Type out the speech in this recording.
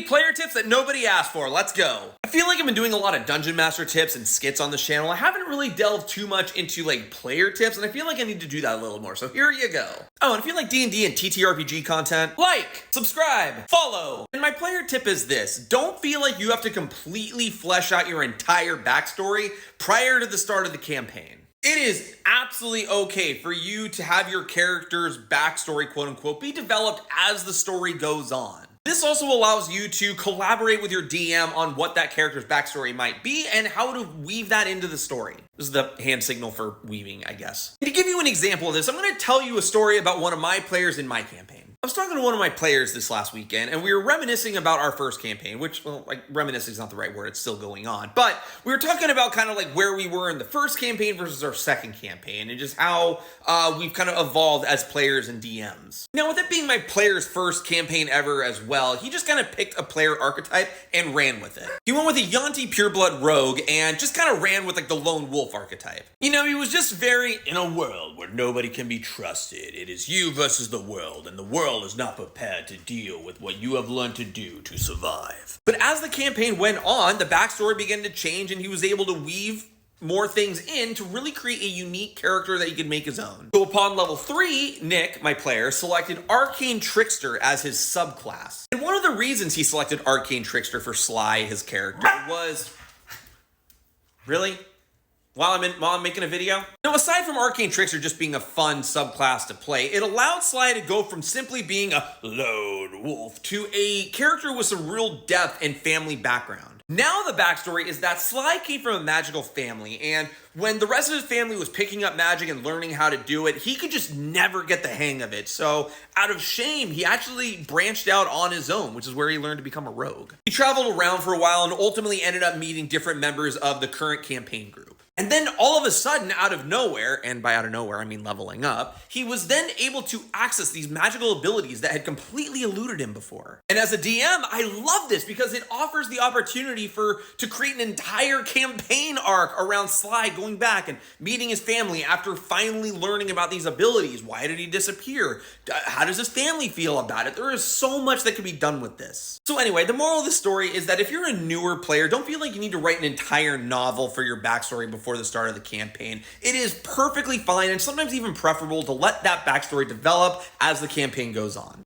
player tips that nobody asked for. Let's go. I feel like I've been doing a lot of Dungeon Master tips and skits on this channel. I haven't really delved too much into like player tips, and I feel like I need to do that a little more. So here you go. Oh, and if you like D&D and TTRPG content, like, subscribe, follow. And my player tip is this. Don't feel like you have to completely flesh out your entire backstory prior to the start of the campaign. It is absolutely okay for you to have your character's backstory, quote unquote, be developed as the story goes on. This also allows you to collaborate with your DM on what that character's backstory might be and how to weave that into the story. This is the hand signal for weaving, I guess. And to give you an example of this, I'm going to tell you a story about one of my players in my campaign. I was talking to one of my players this last weekend, and we were reminiscing about our first campaign, which, well, like, reminiscing is not the right word, it's still going on. But we were talking about kind of like where we were in the first campaign versus our second campaign, and just how we've kind of evolved as players and DMs. Now, with it being my player's first campaign ever as well, he just kind of picked a player archetype and ran with it. He went with a Yuan-ti pureblood rogue and just kind of ran with like the lone wolf archetype. You know, he was just very, in a world where nobody can be trusted, it is you versus the world, and the world is not prepared to deal with what you have learned to do to survive. But as the campaign went on, the backstory began to change, and he was able to weave more things in to really create a unique character that he could make his own. So upon level 3, Nick, my player, selected Arcane Trickster as his subclass. And one of the reasons he selected Arcane Trickster for Sly, his character, was... Really? While I'm making a video? Now, aside from Arcane Trickster just being a fun subclass to play, it allowed Sly to go from simply being a lone wolf to a character with some real depth and family background. Now the backstory is that Sly came from a magical family, and when the rest of his family was picking up magic and learning how to do it, he could just never get the hang of it. So out of shame, he actually branched out on his own, which is where he learned to become a rogue. He traveled around for a while and ultimately ended up meeting different members of the current campaign group. And then all of a sudden, out of nowhere, and by out of nowhere, I mean leveling up, he was then able to access these magical abilities that had completely eluded him before. And as a DM, I love this because it offers the opportunity to create an entire campaign arc around Sly going back and meeting his family after finally learning about these abilities. Why did he disappear? How does his family feel about it? There is so much that can be done with this. So anyway, the moral of the story is that if you're a newer player, don't feel like you need to write an entire novel for your backstory before the start of the campaign. It is perfectly fine and sometimes even preferable to let that backstory develop as the campaign goes on.